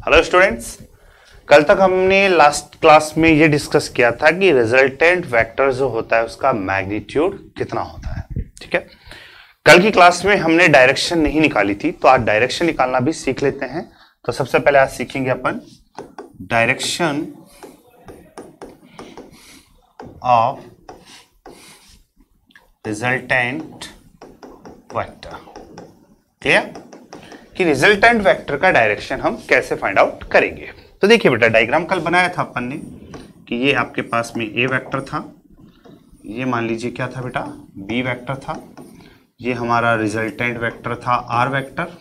Hello students, कल तक हमने लास्ट क्लास में ये डिस्कस किया था कि रिजल्टेंट वेक्टर जो होता है उसका मैग्नीट्यूड कितना होता है। ठीक है, कल की क्लास में हमने डायरेक्शन नहीं निकाली थी, तो आज डायरेक्शन निकालना भी सीख लेते हैं। तो सबसे पहले आज सीखेंगे अपन direction of resultant vector. Clear कि रिजल्टेंट वेक्टर का डायरेक्शन हम कैसे फाइंड आउट करेंगे। तो देखिए बेटा, डायग्राम कल बनाया था अपन ने कि ये आपके पास में ए वेक्टर था, ये मान लीजिए क्या था बेटा, बी वेक्टर था, ये हमारा रिजल्टेंट वेक्टर था आर वेक्टर,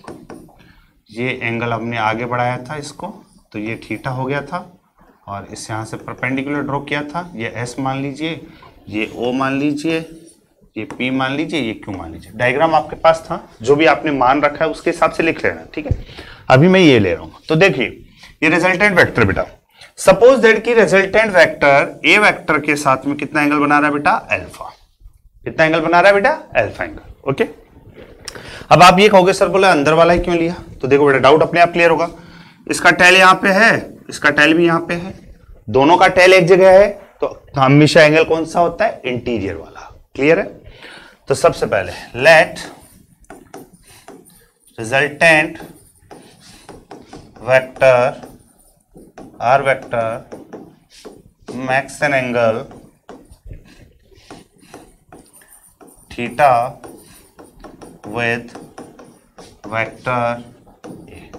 ये एंगल हमने आगे बढ़ाया था इसको, तो ये थीटा हो गया था, और इस यहाँ से परपेंडिकुलर ड्रॉ किया था, ये एस मान लीजिए, ये ओ मान लीजिए, ये P मान लीजिए, ये Q मान लीजिए। डायग्राम आपके पास था, जो भी आपने मान रखा है उसके हिसाब से लिख लेना। ठीक है, अभी मैं ये ले रहा हूं। तो देखिए ये रिजल्टेंट वेक्टर बेटा, सपोज दैट कि रिजल्टेंट वेक्टर ए वेक्टर के साथ में कितना एंगल बना रहा है बेटा, अल्फा। कितना एंगल बना रहा है बेटा, अल्फा एंगल। ओके, अब आप ये कहोगे सर बोले अंदर वाला ही क्यों लिया। तो देखो बेटा, डाउट अपने आप क्लियर होगा। इसका टेल यहाँ पे है, इसका टेल भी यहाँ पे है, दोनों का टेल एक जगह है, तो हमेशा एंगल कौन सा होता है, इंटीरियर वाला। क्लियर है। तो सबसे पहले let resultant vector R vector makes an angle theta with vector A.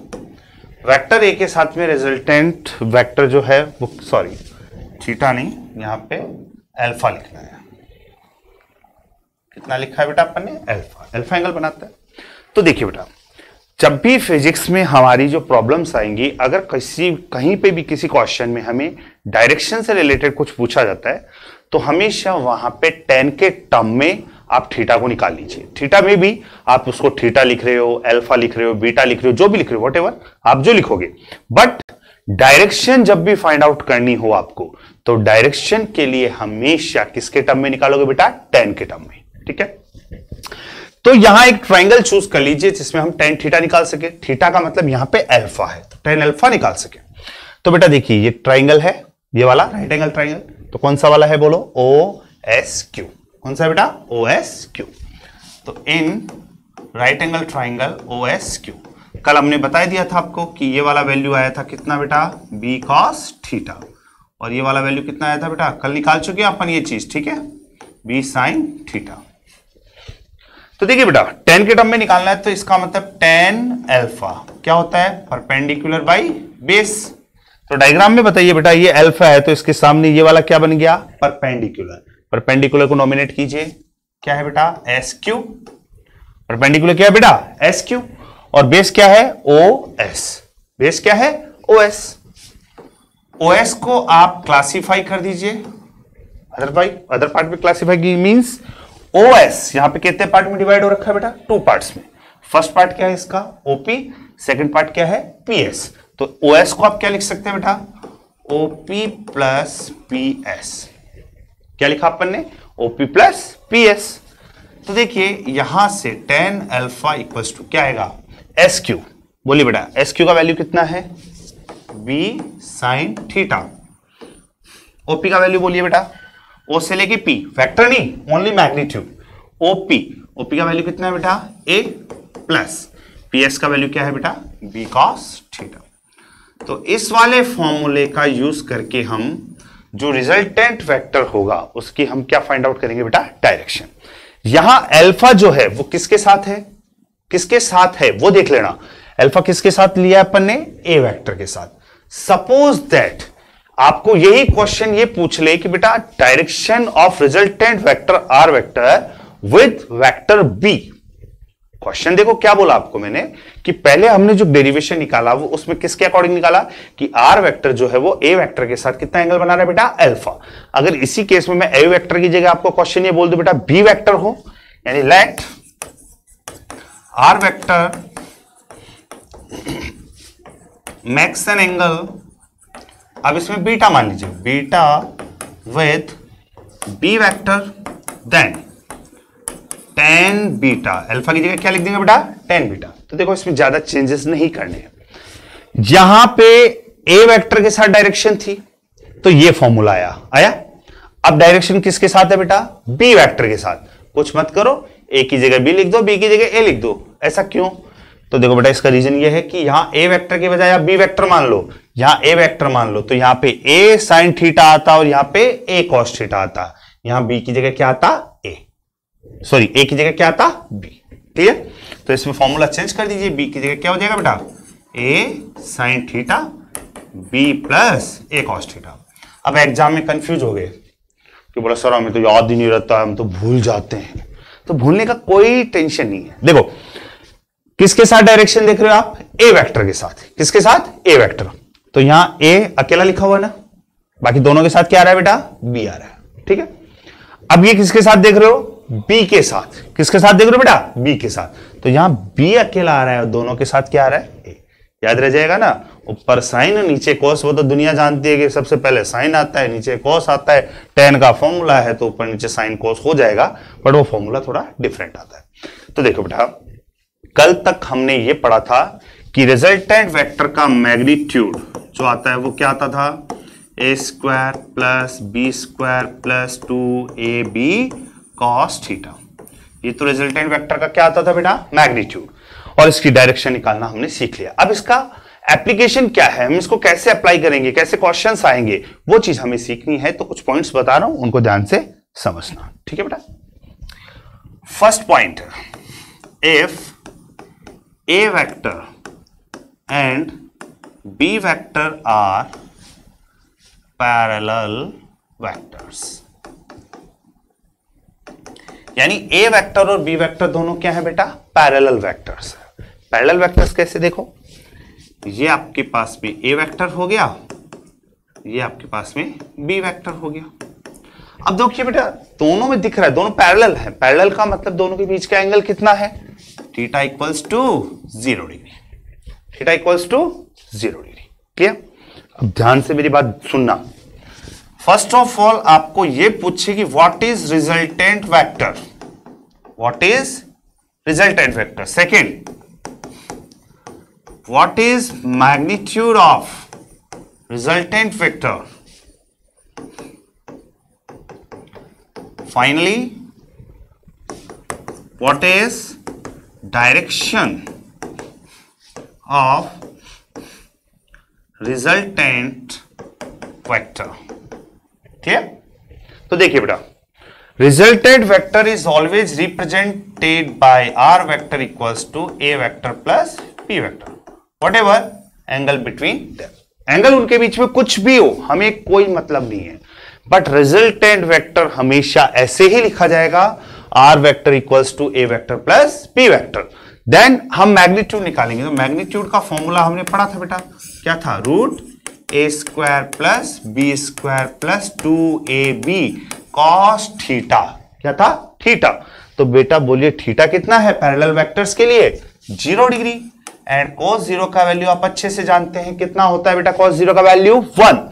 Vector A के साथ में रिजल्टेंट वेक्टर जो है वो, सॉरी थीटा नहीं, यहां पे अल्फा लिखना है। कितना लिखा है बेटा अपन ने, अल्फा। अल्फा एंगल बनाता है। तो देखिए बेटा, जब भी फिजिक्स में हमारी जो प्रॉब्लम्स आएंगी, अगर कहीं पे भी किसी क्वेश्चन में हमें डायरेक्शन से रिलेटेड कुछ पूछा जाता है, तो हमेशा वहां पे टेन के टर्म में आप थीटा को निकाल लीजिए। थीटा में भी आप उसको थीटा लिख रहे हो, अल्फा लिख रहे हो, बीटा लिख रहे हो, जो भी लिख रहे हो, व्हाटएवर आप जो लिखोगे, बट डायरेक्शन जब भी फाइंड आउट करनी हो आपको, तो डायरेक्शन के लिए हमेशा किसके टर्म में निकालोगे बेटा, टेन के टर्म में। ठीक है, तो यहां एक ट्राइंगल चूज कर लीजिए जिसमें हम टेन थीटा निकाल सके। थीटा का मतलब यहां पे अल्फा है, तो टेन अल्फा निकाल सके। तो बेटा देखिए, ये ट्राइंगल है, ये वाला राइट एंगल ट्राइंगल, तो कौन सा वाला है बोलो, ओ एस क्यू। कौन सा है बेटा, ओ एस क्यू। तो in right angle triangle O S Q, कल हमने बता दिया था आपको कि ये वाला वैल्यू आया था कितना बेटा, बी कॉस थीटा, और ये वाला वैल्यू कितना आया था बेटा, कल निकाल चुके हैं अपन ये चीज। ठीक है, बी साइन थीटा। तो देखिए बेटा, टेन के टर्म में निकालना है, तो इसका मतलब टेन अल्फा क्या होता है, परपेंडिकुलर बाई बेस। तो डायग्राम में बताइए बेटा, ये अल्फा है, तो इसके सामने ये वाला क्या बन गया, परपेंडिकुलर। परपेंडिकुलर को नॉमिनेट कीजिए, क्या है बेटा, एस क्यू। परपेंडिकुलर क्या है बेटा, एस क्यू, और बेस क्या है, ओ एस। बेस क्या है, ओ एस। ओ एस को आप क्लासीफाई कर दीजिए, अदर पार्ट में क्लासीफाई की मींस OS यहां पे कितने पार्ट में डिवाइड हो रखा है बेटा, टू पार्ट्स में। फर्स्ट पार्ट क्या है इसका, OP, सेकंड पार्ट क्या है, PS। तो OS को आप क्या लिख सकते हैं बेटा, OP प्लस PS। क्या लिखा अपन ने, OP प्लस PS। तो देखिए यहां से टेन अल्फा इक्वल्स टू क्या आएगा, SQ। बोलिए बेटा, SQ का वैल्यू कितना है, B साइन थीटा। OP का वैल्यू बोलिए बेटा, O से लेके P, वेक्टर नहीं, ओनली मैग्नीट्यूड। OP का वैल्यू कितना है बेटा, A प्लस PS का वैल्यू क्या है बेटा, B cos थीटा। तो इस वाले फॉर्मूले का यूज करके हम जो रिजल्टेंट वेक्टर होगा उसकी हम क्या फाइंड आउट करेंगे बेटा, डायरेक्शन। यहां अल्फा जो है वो किसके साथ है, किसके साथ है वो देख लेना। अल्फा किसके साथ लिया अपन ने, A वेक्टर के साथ। सपोज दैट आपको यही क्वेश्चन ये पूछ ले कि बेटा direction of resultant vector R vector with vector B. Question देखो क्या बोला आपको मैंने कि पहले हमने जो डेरिवेशन निकाला वो उसमें किसके अकॉर्डिंग निकाला कि आर वेक्टर जो है वो ए वेक्टर के साथ कितना एंगल बना रहा है बेटा, अल्फा। अगर इसी केस में मैं ए वेक्टर की जगह आपको क्वेश्चन ये बोल दूं बेटा बी वेक्टर हो, यानी let R vector makes an angle, अब इसमें बीटा मान लीजिए, beta with B vector, then tan beta. Alpha की जगह क्या लिख देंगे बेटा, टेन बीटा। तो देखो इसमें ज्यादा चेंजेस नहीं करने हैं। यहां पे ए वेक्टर के साथ डायरेक्शन थी तो ये फॉर्मूला आया। अब डायरेक्शन किसके साथ है बेटा? बी वेक्टर के साथ। कुछ मत करो, ए की जगह बी लिख दो, बी की जगह ए लिख दो। ऐसा क्यों? तो देखो बेटा, इसका रीजन ये है कि यहां ए वेक्टर के बजाय आप बी वेक्टर मान लो, यहां ए वेक्टर मान लो, तो यहां पे ए साइन थीटा आता और यहां पे ए कॉस थीटा आता। यहां बी की जगह क्या आता? ए की जगह क्या आता? बी। ठीक है, तो इसमें फॉर्मूला चेंज कर दीजिए। बी की जगह क्या हो जाएगा बेटा? ए साइन थीटा बी प्लस ए कॉस थीटा। अब एग्जाम में कंफ्यूज हो गए कि बोला सर हमें तो याद ही नहीं रहता, हम तो भूल जाते हैं। तो भूलने का कोई टेंशन नहीं है। देखो किसके साथ डायरेक्शन देख रहे हो आप? ए वेक्टर के साथ। किसके साथ? ए वेक्टर। तो यहां ए अकेला लिखा हुआ ना, बाकी दोनों के साथ क्या आ रहा है बेटा? बी आ रहा है। ठीक है, अब ये किसके साथ देख रहे हो? बी के साथ। किसके साथ देख रहे हो बेटा? बी के साथ। तो यहां बी अकेला आ रहा है और दोनों के साथ क्या आ रहा है? ए। याद रह जाएगा ना, ऊपर साइन और नीचे कॉस। वो तो दुनिया जानती है कि सबसे पहले साइन आता है, नीचे कॉस आता है। tan का फॉर्मूला है तो ऊपर नीचे साइन कॉस हो जाएगा, बट वो फॉर्मूला थोड़ा डिफरेंट आता है। तो देखो बेटा, कल तक हमने ये पढ़ा था कि रिजल्टेंट वेक्टर का मैग्नीट्यूड जो आता है वो क्या आता था? A square plus B square plus 2ab cos theta. ये तो रिजल्टेंट वेक्टर का क्या आता था बेटा? मैग्नीट्यूड। और इसकी डायरेक्शन निकालना हमने सीख लिया। अब इसका एप्लीकेशन क्या है, हम इसको कैसे अप्लाई करेंगे, कैसे क्वेश्चंस आएंगे, वो चीज हमें सीखनी है। तो कुछ पॉइंट्स बता रहा हूं, उनको ध्यान से समझना। ठीक है बेटा, first point, if A vector and B vector are parallel vectors, यानी A वेक्टर और B वेक्टर दोनों क्या है बेटा? पैरेलल वेक्टर्स है। पैरेलल वेक्टर्स कैसे? देखो, ये आपके पास में A वेक्टर हो गया, ये आपके पास में B वेक्टर हो गया। अब देखिए बेटा, दोनों में दिख रहा है दोनों पैरेलल है। पैरेलल का मतलब दोनों के बीच का एंगल कितना है? Theta equals to 0 degree. Theta equals to 0 degree. Clear? अब ध्यान से मेरी बात सुनना। फर्स्ट ऑफ ऑल आपको ये पूछे कि what is resultant vector. What is resultant vector. Second, what is magnitude of resultant vector. Finally, what is direction of resultant vector। ठीक है, तो देखिए बेटा, resultant vector is always represented by r vector equals to a vector plus b vector, whatever angle between them। Angle उनके बीच में कुछ भी हो, हमें कोई मतलब नहीं है, बट रिजल्टेंट वेक्टर हमेशा ऐसे ही लिखा जाएगा, R vector equals to A vector plus B vector. Then हम मैग्नीट्यूड निकालेंगे। तो मैग्नीट्यूड का फॉर्मूला हमने पढ़ा था बेटा, क्या था? Root A square plus B square plus 2ab cos theta. क्या था? थीटा। तो बेटा बोलिए थीटा कितना है पैरेलल वेक्टर्स के लिए? 0 डिग्री। एंड cos 0 का वैल्यू आप अच्छे से जानते हैं, कितना होता है बेटा cos 0 का वैल्यू? 1।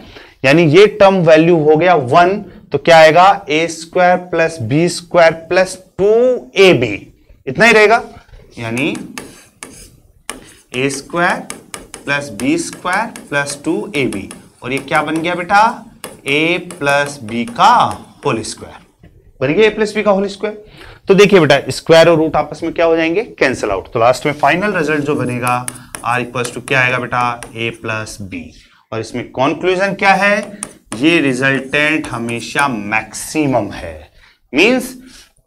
यानी ये टर्म वैल्यू हो गया 1। तो क्या आएगा? A square plus B square plus 2ab, इतना ही रहेगा। यानी A square plus B square plus 2ab, और ये क्या बन गया बेटा? ए प्लस बी का होल स्क्वायर बन गया। ए प्लस बी का होल स्क्वायर। तो देखिए बेटा, स्क्वायर और रूट आपस में क्या हो जाएंगे? Cancel out. तो लास्ट में फाइनल रिजल्ट जो बनेगा आर इक्वल्स टू क्या आएगा बेटा? A plus B. और इसमें कंक्लूजन क्या है? ये रिजल्टेंट हमेशा मैक्सिमम है। Means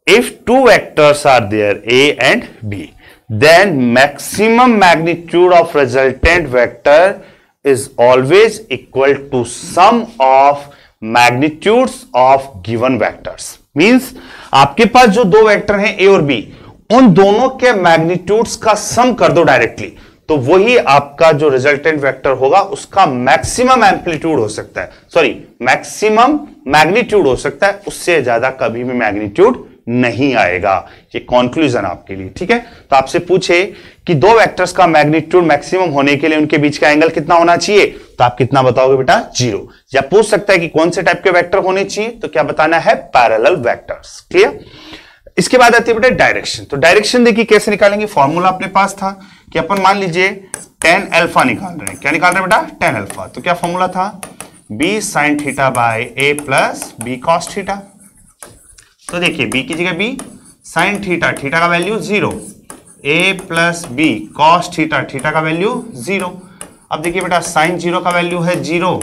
if two vectors are there A and B, then maximum magnitude of resultant vector is always equal to sum of magnitudes of given vectors. Means आपके पास जो दो वेक्टर हैं ए और बी, उन दोनों के मैग्नीट्यूड्स का सम कर दो डायरेक्टली, तो वही आपका जो रिजल्टेंट वेक्टर होगा उसका मैक्सिमम एम्पलीट्यूड हो सकता है, सॉरी मैक्सिमम मैग्नीट्यूड हो सकता है। उससे ज्यादा कभी भी मैग्नीट्यूड नहीं आएगा। ये कंक्लूजन आपके लिए, ठीक है। तो आपसे पूछे कि दो वेक्टर्स का मैग्नीट्यूड मैक्सिमम होने के लिए उनके बीच का एंगल कितना होना चाहिए, तो आप कितना बताओगे बेटा? 0। या पूछ सकता है कि कौन से टाइप के वेक्टर होने चाहिए, तो क्या बताना है? Parallel vectors. क्लियर। इसके बाद आती है बेटा डायरेक्शन। तो डायरेक्शन देखिए कैसे निकालेंगे। फॉर्मूला अपने पास था कि अपन मान लीजिए tan अल्फा निकाल रहे हैं। क्या निकाल रहे हैं बेटा? tan alpha. तो क्या फॉर्मूला था? b sin theta by a plus b cos theta. तो देखिए b की जगह b sin थीटा, थीटा का value 0, a plus b cos theta, theta का वैल्यू 0। अब देखिए बेटा sin 0 का वैल्यू है 0,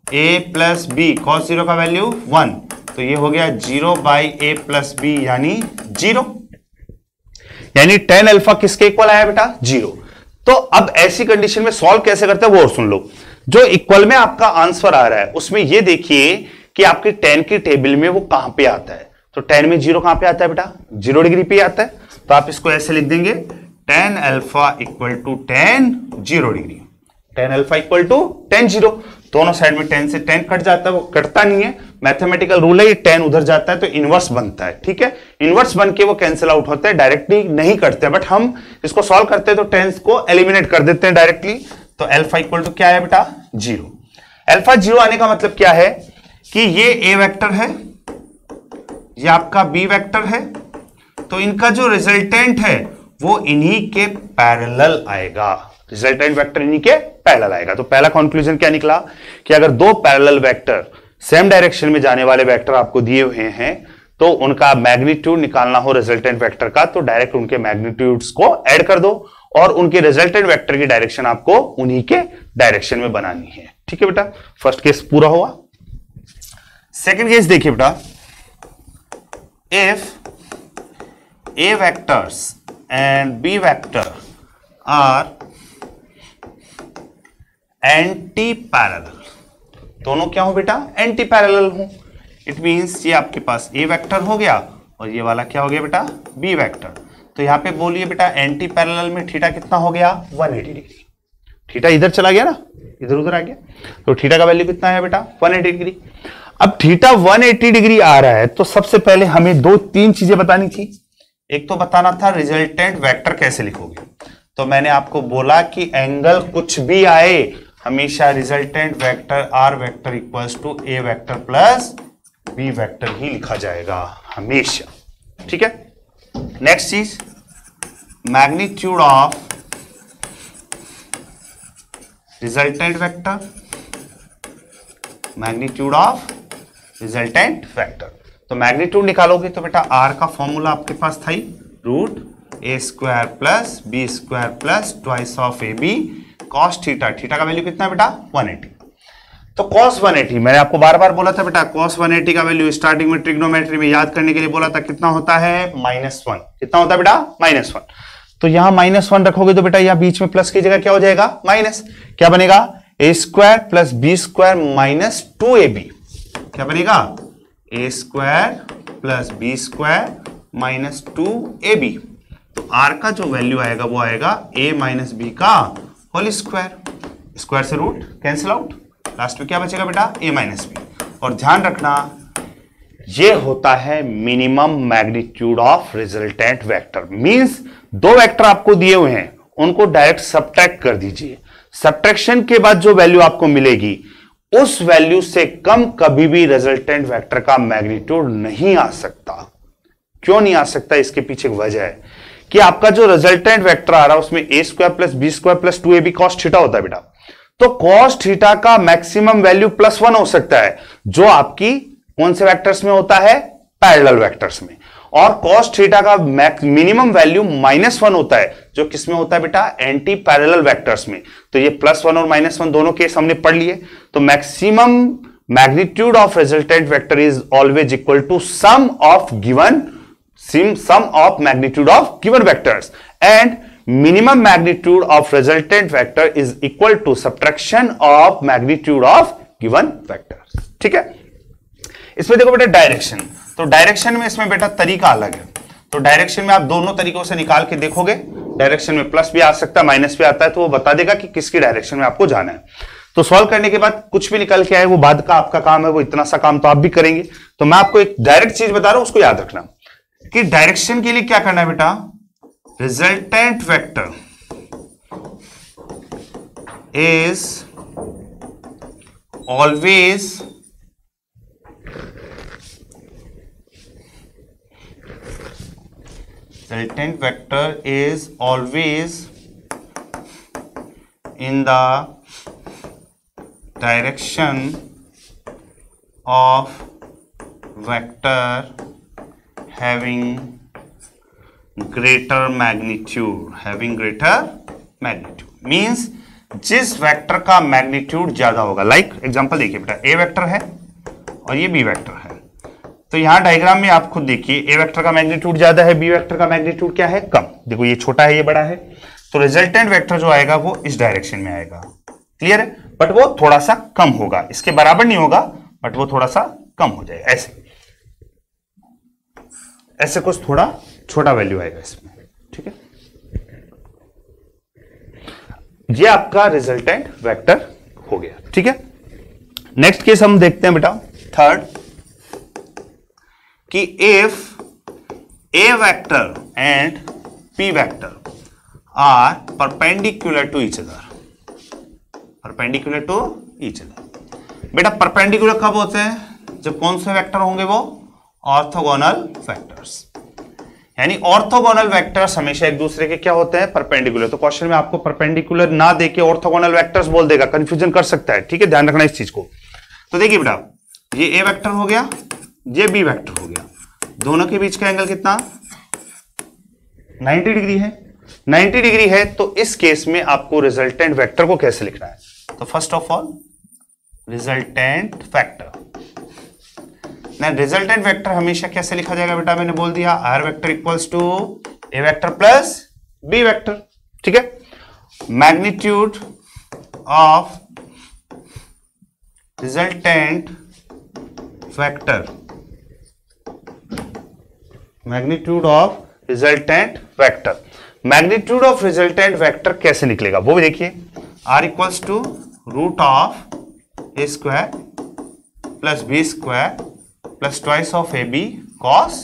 a प्लस b cos 0 का वैल्यू 1, तो ये हो गया 0 बाई a प्लस b यानी 0, यानी tan अल्फा किसके इक्वल आया बेटा? 0। तो अब ऐसी कंडीशन में सॉल्व कैसे करते हैं वो और सुन लो। जो इक्वल में आपका आंसर आ रहा है उसमें ये देखिए कि आपकी tan की टेबल में वो कहां पे आता है। तो tan में 0 कहां पे आता है बेटा? 0 डिग्री पे आता है। तो आप इसको ऐसे लिख देंगे tan alpha equal to tan 0 degree, tan alpha equal to tan 0। दोनों साइड में tan से tan कट जाता है, वो कटता नहीं है, मैथमेटिकल रूल है, ये tan उधर जाता है तो इनवर्स बनता है। ठीक है, इनवर्स बन के वो कैंसिल आउट होता है, डायरेक्टली नहीं करते, बट हम इसको सॉल्व करते हैं तो tan को एलिमिनेट कर देते हैं डायरेक्टली। तो अल्फा इक्वल टू क्या है बेटा? 0। अल्फा 0 आने का मतलब क्या है कि ये a वेक्टर है, ये आपका b वेक्टर है, तो इनका जो रिजल्टेंट है वो इन्हीं के पैरेलल आएगा, रिजल्टेंट वेक्टर इन्हीं के पैरेलल आएगा। तो पहला कंक्लूजन क्या निकला कि अगर दो पैरेलल वेक्टर सेम डायरेक्शन में जाने वाले वेक्टर आपको दिए हुए हैं तो उनका मैग्नीट्यूड निकालना हो रिजल्टेंट वेक्टर का, तो डायरेक्ट उनके मैग्नीट्यूड्स को ऐड कर दो और उनके रिजल्टेंट वेक्टर की डायरेक्शन आपको उन्हीं के डायरेक्शन में बनानी है। ठीक है बेटा, फर्स्ट केस पूरा हुआ। सेकंड केस देखिए बेटा, if a vectors and b vector are anti parallel, दोनों क्या हो बेटा? एंटी पैरेलल हो। इट मींस ये आपके पास a वेक्टर हो गया और ये वाला क्या हो गया बेटा? b vector. तो यहां पे बोलिए बेटा एंटी पैरेलल में थीटा कितना हो गया? 180 डिग्री। थीटा इधर चला गया ना, इधर उधर आ गया, तो थीटा का वैल्यू कितना है बेटा? 180 डिग्री। अब थीटा 180 डिग्री आ रहा है तो सबसे पहले हमें 2-3 चीजें बतानी थी। एक तो बताना था रिजल्टेंट वेक्टर कैसे लिखोगे, तो मैंने आपको बोला कि एंगल कुछ भी आए हमेशा resultant vector R vector equals to A vector plus B vector ही लिखा जाएगा हमेशा। ठीक है, नेक्स्ट चीज, magnitude of resultant vector, magnitude of resultant vector. तो मैग्नीट्यूड निकालोगे तो बेटा आर का फॉर्मूला आपके पास था ही, root A square plus B square plus twice of A B cos theta. Theta का वैल्यू कितना है बेटा? 180। तो कॉस 180 मैंने आपको बार बार बोला था बेटा, कॉस 180 का वैल्यू स्टार्टिंग में ट्रिग्नोमेट्री में याद करने के लिए बोला था, कितना होता है? -1। कितना होता है बेटा? -1। तो यहां -1 रखोगे तो बेटा यहां बीच में प्लस की जगह क्या हो जाएगा? माइनस। क्या बनेगा? A square plus B square minus 2ab। क्या बनेगा? A square plus B square minus 2ab। तो आर का जो वैल्यू आएगा वो आएगा a माइनस बी का होल स्क्वायर, स्क्वायर से रूट कैंसिल आउट, लास्ट में क्या बचेगा बेटा? a minus B. और ध्यान रखना ये होता है minimum magnitude of resultant vector. मींस दो वेक्टर आपको दिए हुए हैं, उनको डायरेक्ट सब्ट्रैक्ट कर दीजिए, सब्ट्रैक्शन के बाद जो वैल्यू आपको मिलेगी उस वैल्यू से कम कभी भी रिजल्टेंट वेक्टर का मैग्नीट्यूड नहीं आ सकता। क्यों नहीं आ सकता? इसके पीछे एक वजह है कि आपका जो रिजल्टेंट वेक्टर आ रहा है उसमें A square plus B square plus 2ab cos theta होता है बेटा। तो कॉस थीटा का मैक्सिमम वैल्यू +1 हो सकता है, जो आपकी कौन से वेक्टर्स में होता है? पैरेलल वेक्टर्स में। और कॉस थीटा का मिनिमम वैल्यू -1 होता है, जो किसमें होता है बेटा? एंटी पैरेलल वेक्टर्स में। तो ये +1 और -1 दोनों केस हमने पढ़ लिए। तो maximum magnitude of resultant vector is always equal to sum of magnitude of given vectors, and minimum magnitude of resultant vector is equal to subtraction of magnitude of given vector। ठीक है, इसमें देखो बेटा direction, तो direction में इसमें बेटा तरीका अलग है। तो डायरेक्शन में आप दोनों तरीकों से निकाल के देखोगे, डायरेक्शन में प्लस भी आ सकता है माइनस भी आता है, तो वो बता देगा कि किसकी डायरेक्शन में आपको जाना है। तो सॉल्व करने के बाद कुछ भी निकल के आए वो बाद का आपका काम है, वो इतना सा काम तो आप भी करेंगे। तो मैं आपको एक डायरेक्ट चीज बता रहा हूं, उसको याद रखना कि डायरेक्शन के लिए क्या करना है बेटा? Resultant vector is always resultant vector is always in the direction of vector having greater magnitude means जिस वेक्टर का मैग्नीट्यूड ज्यादा होगा। लाइक एग्जांपल देखिए बेटा, ए वेक्टर है और ये बी वेक्टर है, तो यहां डायग्राम में आप खुद देखिए, ए वेक्टर का मैग्नीट्यूड ज्यादा है, बी वेक्टर का मैग्नीट्यूड क्या है, कम। देखो ये छोटा है, ये बड़ा है, तो रिजल्टेंट वेक्टर जो आएगा वो इस डायरेक्शन में आएगा। क्लियर है? बट वो थोड़ा सा कम होगा, इसके बराबर नहीं होगा, बट वो थोड़ा सा कम हो जाएगा। ऐसे कुछ थोड़ा छोटा वैल्यू आएगा इसमें। ठीक है, ये आपका रिजल्टेंट वेक्टर हो गया। ठीक है, नेक्स्ट केस हम देखते हैं बेटा, थर्ड, कि if A vector and P vector are perpendicular to each other. बेटा परपेंडिकुलर कब होते हैं? जब कौन से वेक्टर होंगे? वो ऑर्थोगोनल वेक्टर्स। यानी ऑर्थोगोनल वेक्टर्स हमेशा एक दूसरे के क्या होते हैं? परपेंडिकुलर। तो क्वेश्चन में आपको परपेंडिकुलर ना देके ऑर्थोगोनल वेक्टर्स बोल देगा, कंफ्यूजन कर सकता है। ठीक है, ध्यान रखना इस चीज को। तो देखिए बेटा, ये ए वेक्टर हो गया, ये बी वेक्टर हो गया, दोनों के बीच का एंगल कितना? 90 डिग्री है। 90 डिग्री है, तो इस केस में आपको रिजल्टेंट वेक्टर को कैसे लिखना है? तो first of all resultant vector, resultant vector हमेशा कैसे लिखा जाएगा बेटा? मैंने बोल दिया, R vector equals to A vector plus B vector. ठीक है, magnitude of resultant vector, magnitude of resultant vector, magnitude of resultant vector कैसे निकलेगा वो भी देखिए। R equals to root of A square plus B square plus twice of A B cos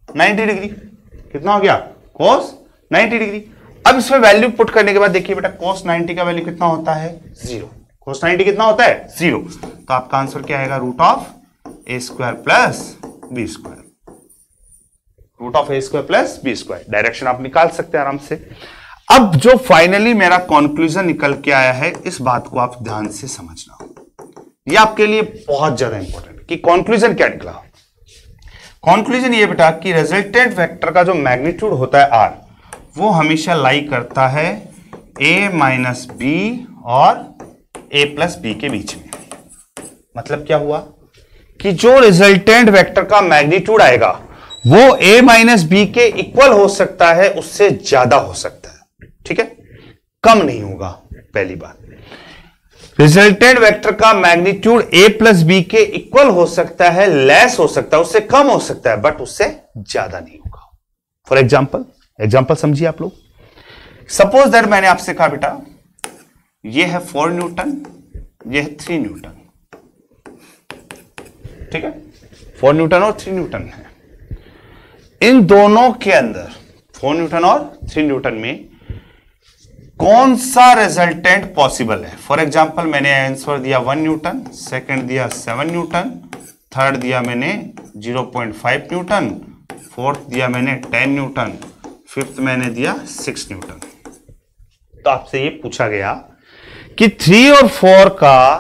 90 डिग्री। कितना हो गया? Cos 90 degree. अब इसमें वैल्यू पुट करने के बाद देखिए बेटा, कॉस 90 का वैल्यू कितना होता है? 0। कॉस 90 कितना होता है? 0। तो आपका आंसर क्या आएगा? Root of A square plus B square, root of A square plus B square. Direction आप निकाल सकते हैं आराम से। अब जो फाइनली मेरा कंक्लूजन निकल के आया है, इस बात को आप ध्यान से समझना, ये आपके लिए बहुत ज्यादा इंपॉर्टेंट कि कंक्लूजन क्या निकला। कंक्लूजन ये बेटा कि रिजल्टेंट वेक्टर का जो मैग्नीट्यूड होता है आर, वो हमेशा लाई करता है ए माइनस बी और ए प्लस बी के बीच में। मतलब क्या हुआ कि जो रिजल्टेंट वेक्टर का मैग्नीट्यूड आएगा वो ए माइनस बी के इक्वल हो सकता है, उससे ज्यादा हो सकता है। ठीक है, कम नहीं होगा। पहली बात, रिजल्टेंट वेक्टर का मैग्नीट्यूड ए प्लस बी के इक्वल हो सकता है, लेस हो सकता है, उससे कम हो सकता है, बट उससे ज्यादा नहीं होगा। फॉर एग्जाम्पल समझिए आप लोग। सपोज दैट मैंने आपसे कहा बेटा, ये है 4 न्यूटन, ये है 3 न्यूटन। ठीक है, 4 न्यूटन और 3 न्यूटन है। इन दोनों के अंदर 4 न्यूटन और 3 न्यूटन में कौन सा रिजल्टेंट पॉसिबल है? फॉर एग्जाम्पल मैंने आंसर दिया 1 न्यूटन, सेकंड दिया 7 न्यूटन, थर्ड दिया मैंने 0.5 न्यूटन, फोर्थ दिया मैंने 10 न्यूटन, फिफ्थ मैंने दिया 6 न्यूटन। तो आपसे ये पूछा गया कि 3 और 4 का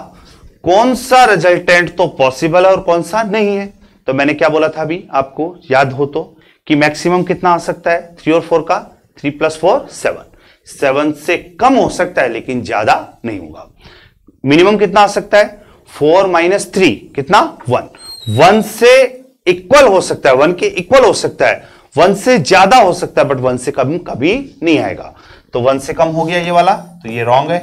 कौन सा रिजल्टेंट तो पॉसिबल है और कौन सा नहीं है। तो मैंने क्या बोला था अभी, आपको याद हो तो, कि मैक्सिमम कितना आ सकता है 3 और 4 का? 3 + 4 7। 7 से कम हो सकता है लेकिन ज्यादा नहीं होगा। मिनिमम कितना आ सकता है? 4 - 3 कितना? 1। 1 से इक्वल हो सकता है, 1 के इक्वल हो सकता है, 1 से ज्यादा हो सकता है, बट 1 से कम कभी नहीं आएगा। तो 1 से कम हो गया ये वाला, तो ये रॉन्ग है।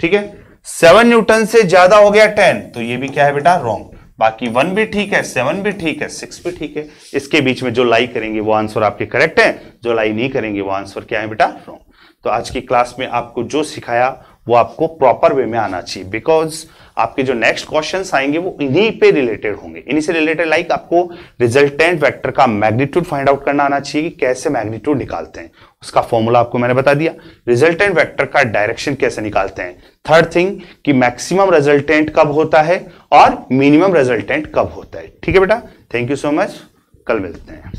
ठीक है, 7 न्यूटन से ज्यादा हो गया 10, तो ये भी क्या है बेटा? रॉन्ग। बाकी 1 भी ठीक है, 7 भी ठीक है, 6 भी ठीक है। इसके बीच में जो लाई करेंगे वो आंसर आपके करेक्ट है, जो लाई नहीं करेंगे वो आंसर क्या है बेटा? रॉन्ग। तो आज की क्लास में आपको जो सिखाया वो आपको प्रॉपर वे में आना चाहिए, बिकॉज आपके जो नेक्स्ट क्वेश्चंस आएंगे वो इन्हीं पे रिलेटेड होंगे। इन्हीं से रिलेटेड लाइक आपको रिजल्टेंट वेक्टर का मैग्नीट्यूड फाइंड आउट करना आना चाहिए कि कैसे मैग्नीट्यूड निकालते हैं, उसका फॉर्मूला आपको मैंने बता दिया। रिजल्टेंट वेक्टर का डायरेक्शन कैसे निकालते हैं। थर्ड थिंग कि मैक्सिमम रिजल्टेंट कब होता है और मिनिमम रिजल्टेंट कब होता है। ठीक है बेटा, थैंक यू सो मच, कल मिलते हैं।